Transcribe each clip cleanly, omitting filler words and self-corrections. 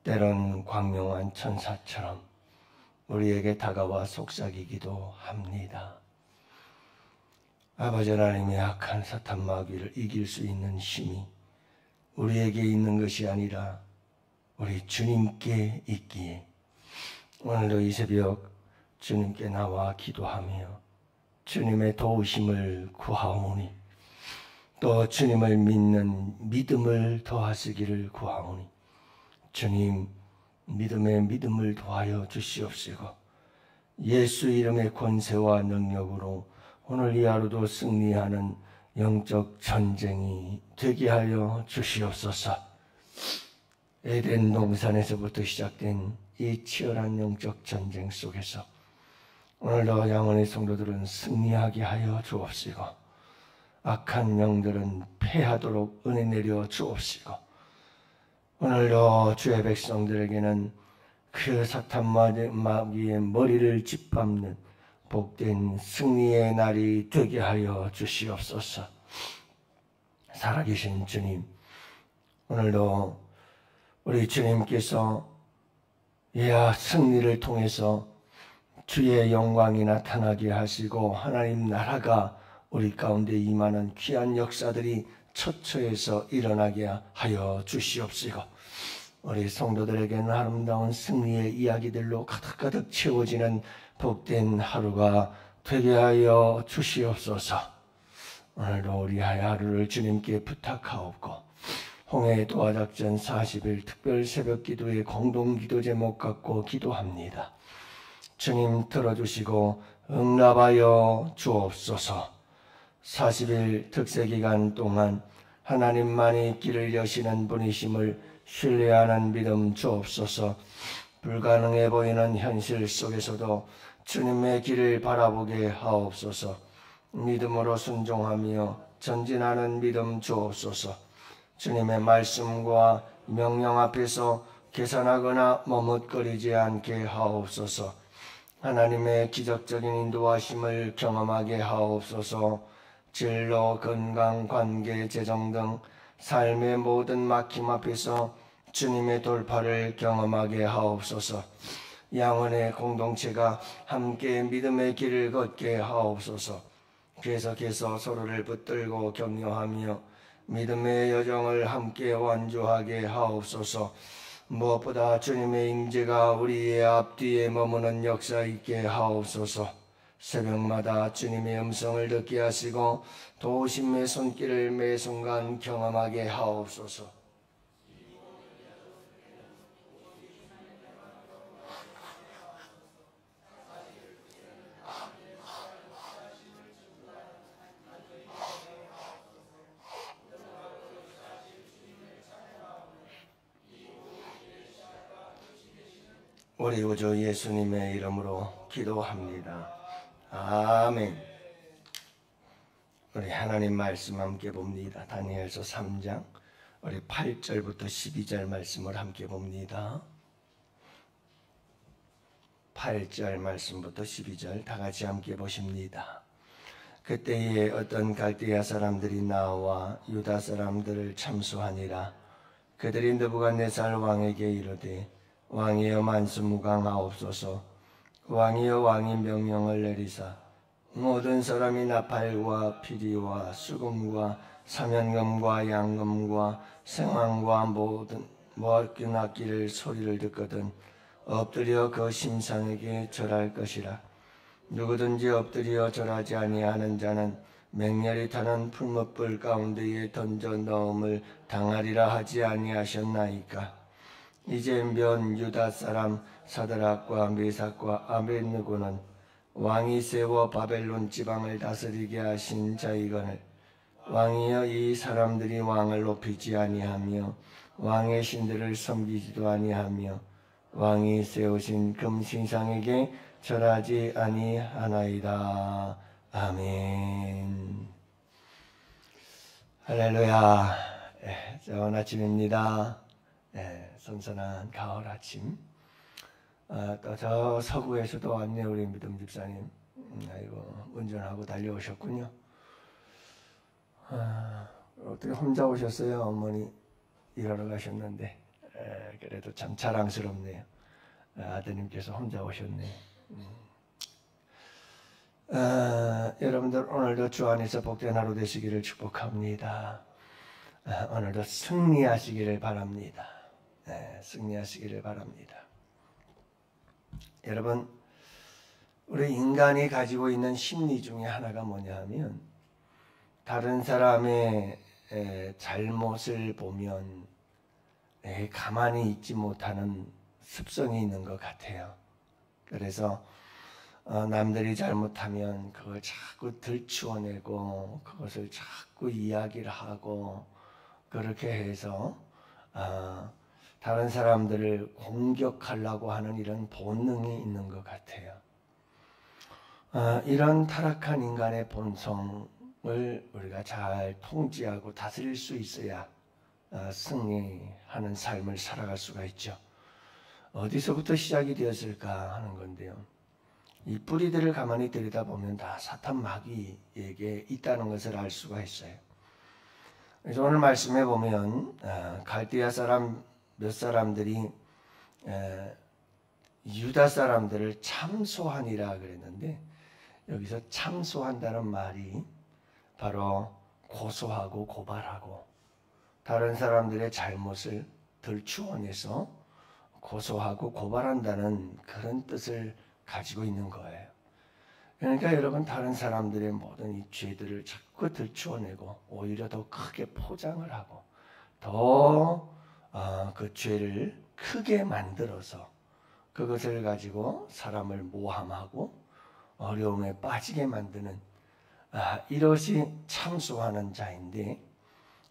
때론 광명한 천사처럼 우리에게 다가와 속삭이기도 합니다. 아버지 하나님의 악한 사탄 마귀를 이길 수 있는 힘이 우리에게 있는 것이 아니라 우리 주님께 있기에 오늘도 이 새벽 주님께 나와 기도하며 주님의 도우심을 구하오니 또 주님을 믿는 믿음을 더하시기를 구하오니 주님 믿음의 믿음을 더하여 주시옵시고 예수 이름의 권세와 능력으로 오늘 이 하루도 승리하는 영적 전쟁이 되게 하여 주시옵소서. 에덴 동산에서부터 시작된 이 치열한 영적 전쟁 속에서 오늘도 양원의 성도들은 승리하게 하여 주옵시고 악한 영들은 패하도록 은혜 내려 주옵시고 오늘도 주의 백성들에게는 그 사탄 마귀의 머리를 짓밟는 복된 승리의 날이 되게 하여 주시옵소서. 살아계신 주님, 오늘도 우리 주님께서 승리를 통해서 주의 영광이 나타나게 하시고 하나님 나라가 우리 가운데 임하는 귀한 역사들이 처처에서 일어나게 하여 주시옵시고 우리 성도들에게는 아름다운 승리의 이야기들로 가득가득 채워지는 복된 하루가 되게 하여 주시옵소서. 오늘도 우리 하루를 주님께 부탁하옵고 홍해 도하작전 40일 특별 새벽 기도의 공동기도 제목 갖고 기도합니다. 주님 들어주시고 응답하여 주옵소서. 40일 특세기간 동안 하나님만이 길을 여시는 분이심을 신뢰하는 믿음 주옵소서. 불가능해 보이는 현실 속에서도 주님의 길을 바라보게 하옵소서. 믿음으로 순종하며 전진하는 믿음 주옵소서. 주님의 말씀과 명령 앞에서 계산하거나 머뭇거리지 않게 하옵소서. 하나님의 기적적인 인도하심을 경험하게 하옵소서. 진로, 건강, 관계, 재정 등 삶의 모든 막힘 앞에서 주님의 돌파를 경험하게 하옵소서. 양원의 공동체가 함께 믿음의 길을 걷게 하옵소서. 계속해서 서로를 붙들고 격려하며 믿음의 여정을 함께 완주하게 하옵소서. 무엇보다 주님의 임재가 우리의 앞뒤에 머무는 역사 있게 하옵소서. 새벽마다 주님의 음성을 듣게 하시고 도우심의 손길을 매 순간 경험하게 하옵소서. 우리 구주 예수님의 이름으로 기도합니다. 아멘. 우리 하나님 말씀 함께 봅니다. 다니엘서 3장 우리 8절부터 12절 말씀을 함께 봅니다. 8절 말씀부터 12절 다 같이 함께 보십니다. 그때에 어떤 갈대아 사람들이 나와 유다 사람들을 참수하니라. 그들이 느부갓네살 왕에게 이르되 왕이여 만수무강하옵소서. 왕이여 왕이 명령을 내리사 모든 사람이 나팔과 피리와 수금과 사면금과 양금과 생황과 모든 모압긴 악기를 소리를 듣거든 엎드려 그 심상에게 절할 것이라. 누구든지 엎드려 절하지 아니하는 자는 맹렬히 타는 풀무불 가운데에 던져 넣음을 당하리라 하지 아니하셨나이까. 이제 면 유다 사람 사드락과 메삭과 아벳느고는 왕이 세워 바벨론 지방을 다스리게 하신 자이거늘 왕이여 이 사람들이 왕을 높이지 아니하며 왕의 신들을 섬기지도 아니하며 왕이 세우신 금신상에게 절하지 아니하나이다. 아멘. 할렐루야. 좋은 아침입니다. 선선한 가을 아침. 또 저 서구에서도 왔네 우리 믿음 집사님. 아이고 운전하고 달려오셨군요. 어떻게 혼자 오셨어요? 어머니 일하러 가셨는데. 그래도 참 자랑스럽네요. 아드님께서 혼자 오셨네요. 여러분들 오늘도 주 안에서 복된 하루 되시기를 축복합니다. 오늘도 승리하시기를 바랍니다. 승리하시기를 바랍니다. 여러분, 우리 인간이 가지고 있는 심리 중에 하나가 뭐냐 하면 다른 사람의 잘못을 보면 가만히 있지 못하는 습성이 있는 것 같아요. 그래서 남들이 잘못하면 그걸 자꾸 들추어내고 그것을 자꾸 이야기를 하고 그렇게 해서 다른 사람들을 공격하려고 하는 이런 본능이 있는 것 같아요. 이런 타락한 인간의 본성을 우리가 잘 통제하고 다스릴 수 있어야 승리하는 삶을 살아갈 수가 있죠. 어디서부터 시작이 되었을까 하는 건데요. 이 뿌리들을 가만히 들여다보면 다 사탄 마귀에게 있다는 것을 알 수가 있어요. 그래서 오늘 말씀에 보면 갈대아 사람 몇 사람들이 유다 사람들을 참소하니라 그랬는데 여기서 참소한다는 말이 바로 고소하고 고발하고 다른 사람들의 잘못을 들추어내서 고소하고 고발한다는 그런 뜻을 가지고 있는 거예요. 그러니까 여러분 다른 사람들의 모든 이 죄들을 자꾸 들추어내고 오히려 더 크게 포장을 하고 더 그 죄를 크게 만들어서 그것을 가지고 사람을 모함하고 어려움에 빠지게 만드는 이것이 참소하는 자인데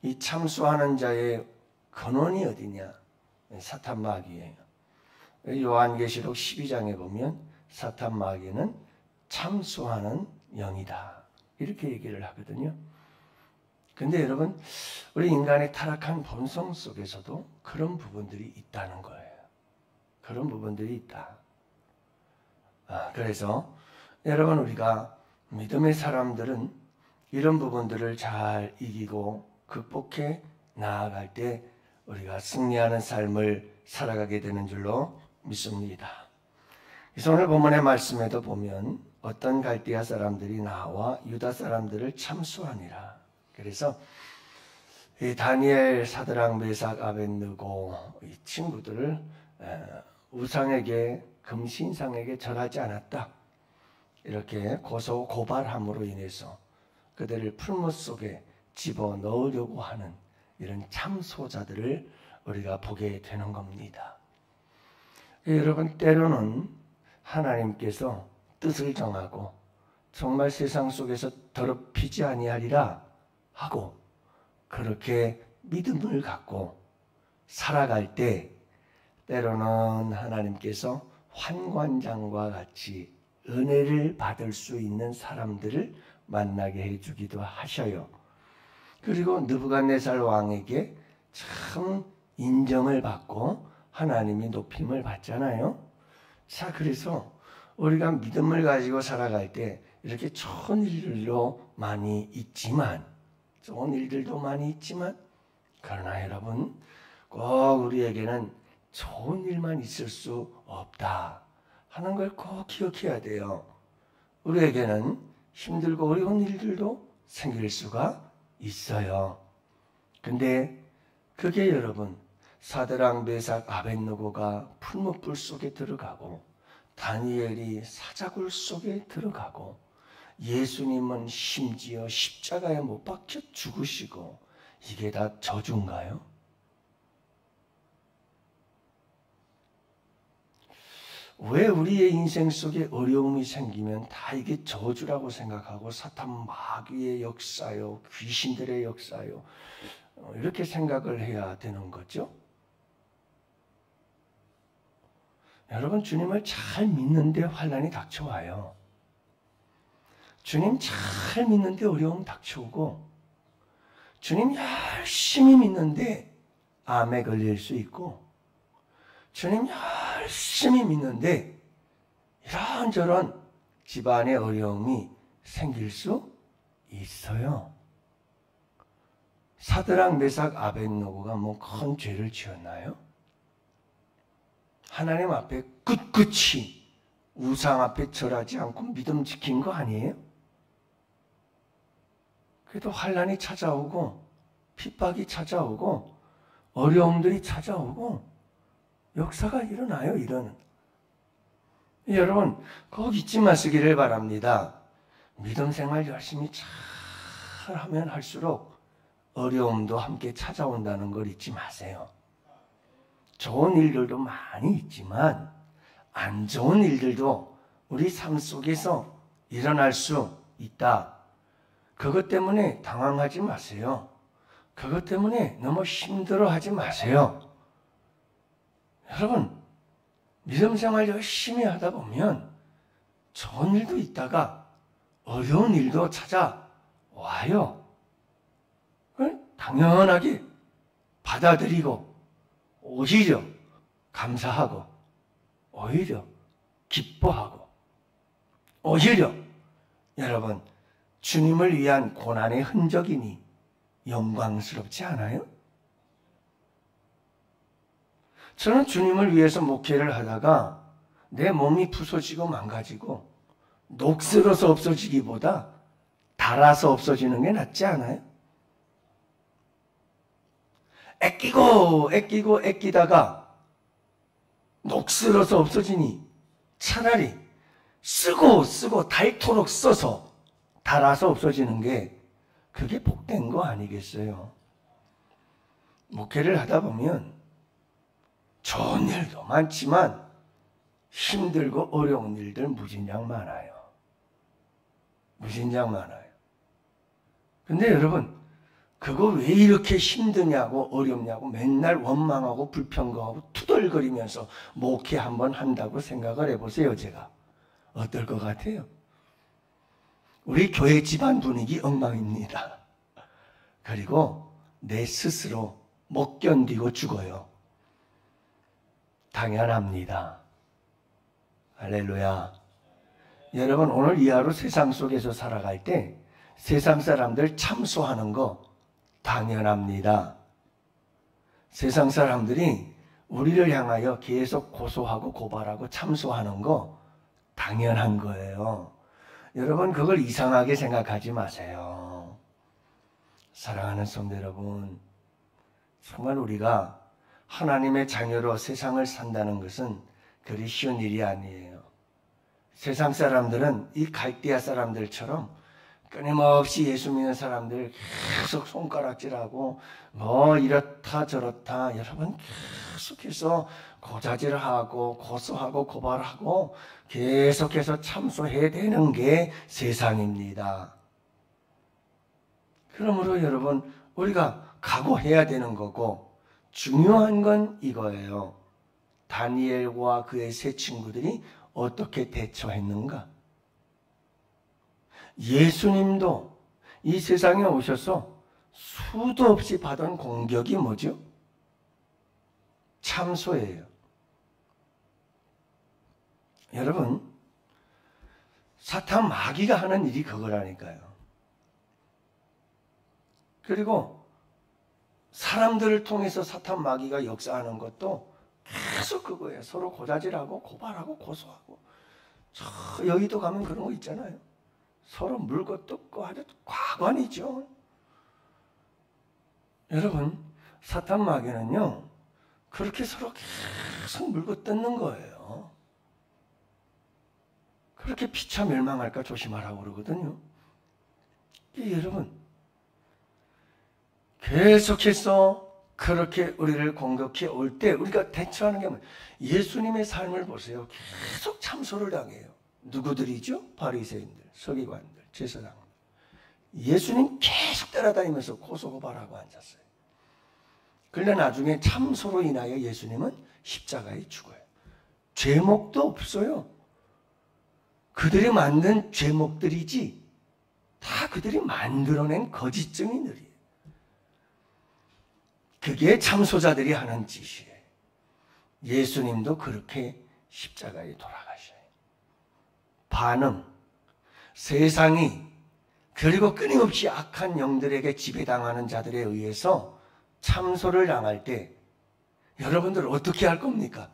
이 참소하는 자의 근원이 어디냐? 사탄 마귀예요. 요한계시록 12장에 보면 사탄 마귀는 참소하는 영이다 이렇게 얘기를 하거든요. 근데 여러분 우리 인간의 타락한 본성 속에서도 그런 부분들이 있다는 거예요. 그런 부분들이 있다. 그래서 여러분 우리가 믿음의 사람들은 이런 부분들을 잘 이기고 극복해 나아갈 때 우리가 승리하는 삶을 살아가게 되는 줄로 믿습니다. 그래서 오늘 본문의 말씀에도 보면 어떤 갈대아 사람들이 나와 유다 사람들을 참소하니라. 그래서 이 다니엘, 사드락, 메삭, 아벳느고 이 친구들을 우상에게 금신상에게 절하지 않았다. 이렇게 고소 고발함으로 인해서 그들을 풀무 속에 집어넣으려고 하는 이런 참소자들을 우리가 보게 되는 겁니다. 여러분 때로는 하나님께서 뜻을 정하고 정말 세상 속에서 더럽히지 아니하리라 하고 그렇게 믿음을 갖고 살아갈 때 때로는 하나님께서 환관장과 같이 은혜를 받을 수 있는 사람들을 만나게 해주기도 하셔요. 그리고 느부갓네살 왕에게 참 인정을 받고 하나님이 높임을 받잖아요. 자, 그래서 우리가 믿음을 가지고 살아갈 때 이렇게 좋은 일들도 많이 있지만 그러나 여러분 꼭 우리에게는 좋은 일만 있을 수 없다 하는 걸 꼭 기억해야 돼요. 우리에게는 힘들고 어려운 일들도 생길 수가 있어요. 근데 그게 여러분 사드락, 메삭, 아벳느고가 풀무불 속에 들어가고 다니엘이 사자굴 속에 들어가고 예수님은 심지어 십자가에 못 박혀 죽으시고 이게 다 저주인가요? 왜 우리의 인생 속에 어려움이 생기면 다 이게 저주라고 생각하고 사탄 마귀의 역사요, 귀신들의 역사요 이렇게 생각을 해야 되는 거죠? 여러분 주님을 잘 믿는데 환난이 닥쳐와요. 주님 잘 믿는데 어려움 닥쳐오고 주님 열심히 믿는데 암에 걸릴 수 있고 주님 열심히 믿는데 이런저런 집안의 어려움이 생길 수 있어요. 사드락, 메삭, 아벳느고가 뭐 큰 죄를 지었나요? 하나님 앞에 꿋꿋이 우상 앞에 절하지 않고 믿음 지킨 거 아니에요? 그래도 환난이 찾아오고 핍박이 찾아오고 어려움들이 찾아오고 역사가 일어나요. 이런 여러분 꼭 잊지 마시기를 바랍니다. 믿음 생활 열심히 잘 하면 할수록 어려움도 함께 찾아온다는 걸 잊지 마세요. 좋은 일들도 많이 있지만 안 좋은 일들도 우리 삶 속에서 일어날 수 있다. 그것 때문에 당황하지 마세요. 그것 때문에 너무 힘들어하지 마세요. 여러분, 믿음 생활 열심히 하다 보면 좋은 일도 있다가 어려운 일도 찾아와요. 당연하게 받아들이고 오히려 감사하고 오히려 기뻐하고 오히려 여러분 주님을 위한 고난의 흔적이니 영광스럽지 않아요? 저는 주님을 위해서 목회를 하다가 내 몸이 부서지고 망가지고 녹슬어서 없어지기보다 닳아서 없어지는 게 낫지 않아요? 애끼다가 녹슬어서 없어지니 차라리 쓰고 닳도록 써서 닳아서 없어지는 게 그게 복된 거 아니겠어요? 목회를 하다 보면 좋은 일도 많지만 힘들고 어려운 일들 무진장 많아요. 무진장 많아요. 근데 여러분 그거 왜 이렇게 힘드냐고 어렵냐고 맨날 원망하고 불평하고 투덜거리면서 목회 한번 한다고 생각을 해보세요. 제가 어떨 것 같아요? 우리 교회 집안 분위기 엉망입니다. 그리고 내 스스로 못 견디고 죽어요. 당연합니다. 할렐루야. 여러분 오늘 이하로 세상 속에서 살아갈 때 세상 사람들 참소하는 거 당연합니다. 세상 사람들이 우리를 향하여 계속 고소하고 고발하고 참소하는 거 당연한 거예요. 여러분 그걸 이상하게 생각하지 마세요. 사랑하는 성도 여러분, 정말 우리가 하나님의 자녀로 세상을 산다는 것은 그리 쉬운 일이 아니에요. 세상 사람들은 이 갈대아 사람들처럼 끊임없이 예수 믿는 사람들 계속 손가락질하고 뭐 이렇다 저렇다 여러분 계속해서 고자질하고 고소하고 고발하고 계속해서 참소해야 되는 게 세상입니다. 그러므로 여러분 우리가 각오해야 되는 거고 중요한 건 이거예요. 다니엘과 그의 세 친구들이 어떻게 대처했는가? 예수님도 이 세상에 오셔서 수도 없이 받은 공격이 뭐죠? 참소예요. 여러분, 사탄 마귀가 하는 일이 그거라니까요. 그리고 사람들을 통해서 사탄 마귀가 역사하는 것도 계속 그거예요. 서로 고자질하고 고발하고 고소하고. 저 여의도 가면 그런 거 있잖아요. 서로 물고 뜯고 아주 과관이죠. 여러분, 사탄 마귀는요, 그렇게 서로 계속 물고 뜯는 거예요. 그렇게 피차 멸망할까 조심하라고 그러거든요. 여러분, 계속해서 그렇게 우리를 공격해 올 때 우리가 대처하는 게 뭐예요? 예수님의 삶을 보세요. 계속 참소를 당해요. 누구들이죠? 바리새인들, 서기관들, 제사장들. 예수님 계속 따라다니면서 고소고발하고 앉았어요. 그러나 나중에 참소로 인하여 예수님은 십자가에 죽어요. 죄목도 없어요. 그들이 만든 죄목들이지 다 그들이 만들어낸 거짓 증인들이에요. 그게 참소자들이 하는 짓이에요. 예수님도 그렇게 십자가에 돌아가셔요. 반응, 세상이 그리고 끊임없이 악한 영들에게 지배당하는 자들에 의해서 참소를 당할 때 여러분들 어떻게 할 겁니까?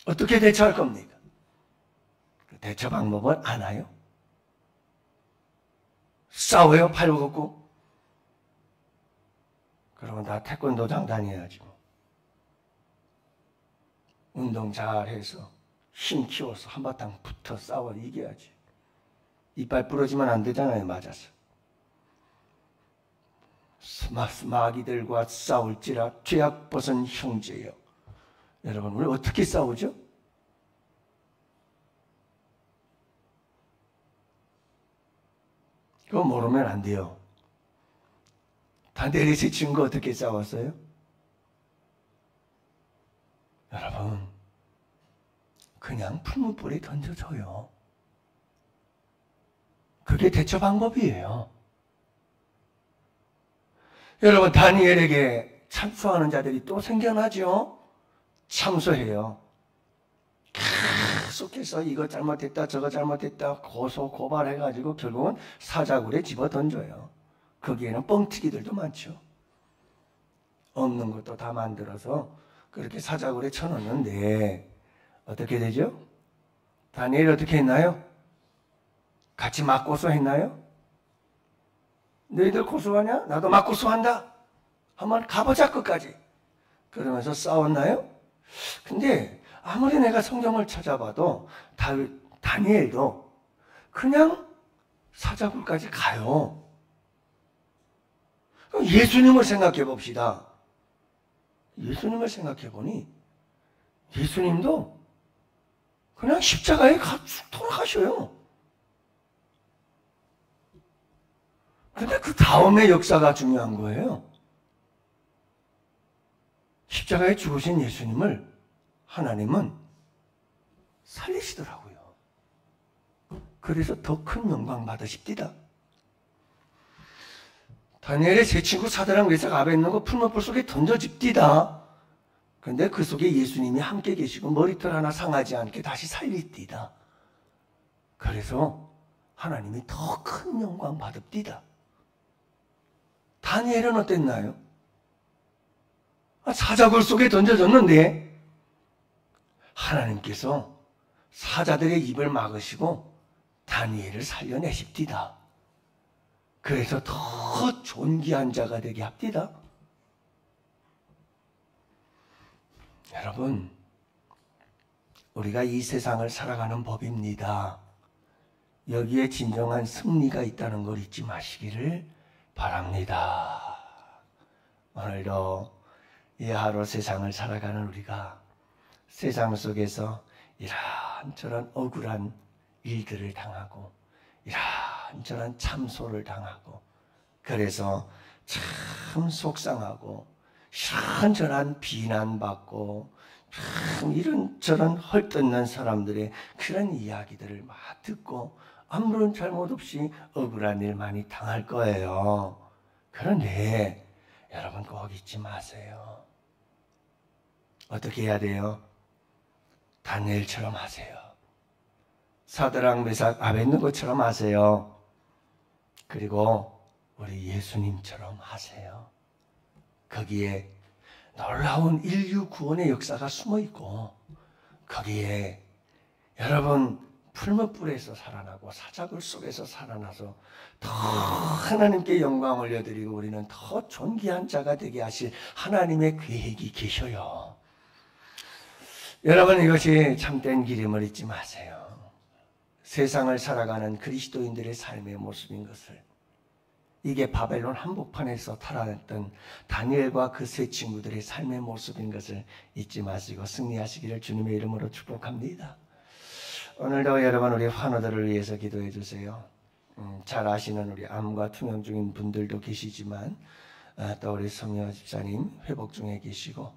어떻게 대처할 겁니까? 대처 방법은 아나요? 싸워요? 팔 걷고? 그러면 나 태권도장 다녀야지 뭐. 운동 잘해서 힘 키워서 한바탕 붙어 싸워 이겨야지. 이빨 부러지면 안 되잖아요, 맞아서. 마귀들과 싸울지라 죄악 벗은 형제여. 여러분, 우리 어떻게 싸우죠? 그거 모르면 안 돼요. 다니엘이 제 친구 어떻게 싸웠어요? 여러분, 그냥 풀무불에 던져줘요. 그게 대처 방법이에요. 여러분, 다니엘에게 참소하는 자들이 또 생겨나죠? 참소해요. 계속해서 이거 잘못했다 저거 잘못했다 고소고발해가지고 결국은 사자굴에 집어던져요. 거기에는 뻥튀기들도 많죠. 없는 것도 다 만들어서 그렇게 사자굴에 쳐놓는데 어떻게 되죠? 다니엘이 어떻게 했나요? 같이 맞고소했나요? 너희들 고소하냐? 나도 맞고소한다. 한번 가보자 끝까지. 그러면서 싸웠나요? 근데 아무리 내가 성경을 찾아봐도 다니엘도 그냥 사자굴까지 가요. 그럼 예수님을 생각해 봅시다. 예수님을 생각해 보니 예수님도 그냥 십자가에 돌아가셔요. 근데 그 다음의 역사가 중요한 거예요. 십자가에 죽으신 예수님을 하나님은 살리시더라고요. 그래서 더 큰 영광 받으십디다. 다니엘의 세 친구 사드락 메삭 아벳느고 풀무불 속에 던져집디다. 근데 그 속에 예수님이 함께 계시고 머리털 하나 상하지 않게 다시 살리디다. 그래서 하나님이 더 큰 영광 받읍디다. 다니엘은 어땠나요? 사자굴 속에 던져졌는데 하나님께서 사자들의 입을 막으시고 다니엘을 살려내십디다. 그래서 더 존귀한 자가 되게 합디다. 여러분, 우리가 이 세상을 살아가는 법입니다. 여기에 진정한 승리가 있다는 걸 잊지 마시기를 바랍니다. 오늘도 이 하루 세상을 살아가는 우리가 세상 속에서 이런저런 억울한 일들을 당하고 이런저런 참소를 당하고 그래서 참 속상하고 이런저런 비난받고 참 이런저런 헐뜯는 사람들의 그런 이야기들을 막 듣고 아무런 잘못 없이 억울한 일 많이 당할 거예요. 그런데 여러분 꼭 잊지 마세요. 어떻게 해야 돼요? 다니엘처럼 하세요. 사드락 메삭 아벳느고처럼 하세요. 그리고 우리 예수님처럼 하세요. 거기에 놀라운 인류 구원의 역사가 숨어 있고 거기에 여러분 풀무불에서 살아나고 사자굴 속에서 살아나서 더 하나님께 영광 올려드리고 우리는 더 존귀한 자가 되게 하실 하나님의 계획이 계셔요. 여러분 이것이 참된 길임을 잊지 마세요. 세상을 살아가는 그리스도인들의 삶의 모습인 것을 이게 바벨론 한복판에서 탈환했던 다니엘과 그 세 친구들의 삶의 모습인 것을 잊지 마시고 승리하시기를 주님의 이름으로 축복합니다. 오늘도 여러분 우리 환우들을 위해서 기도해 주세요. 잘 아시는 우리 암과 투명 중인 분들도 계시지만 또 우리 성녀 집사님 회복 중에 계시고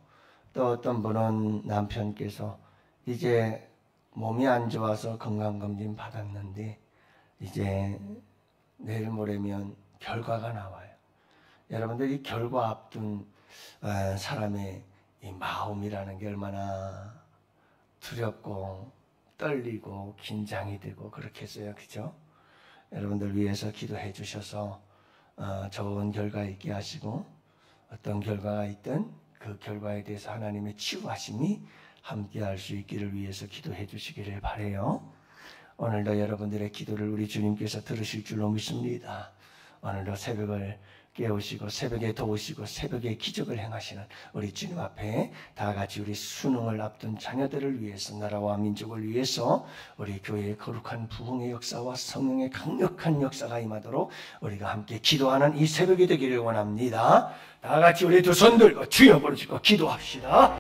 또 어떤 분은 남편께서 이제 몸이 안 좋아서 건강검진 받았는데 이제 내일 모레면 결과가 나와요. 여러분들 이 결과 앞둔 사람의 이 마음이라는 게 얼마나 두렵고 떨리고 긴장이 되고 그렇겠어요. 그죠? 여러분들 위해서 기도해 주셔서 좋은 결과 있게 하시고 어떤 결과가 있든 그 결과에 대해서 하나님의 치유하심이 함께 할 수 있기를 위해서 기도해 주시기를 바라요. 오늘도 여러분들의 기도를 우리 주님께서 들으실 줄로 믿습니다. 오늘도 새벽을 깨우시고 새벽에 도우시고 새벽에 기적을 행하시는 우리 주님 앞에 다 같이 우리 수능을 앞둔 자녀들을 위해서, 나라와 민족을 위해서 우리 교회의 거룩한 부흥의 역사와 성령의 강력한 역사가 임하도록 우리가 함께 기도하는 이 새벽이 되기를 원합니다. 다 같이 우리 두 손 들고 주여 부르시고 기도합시다.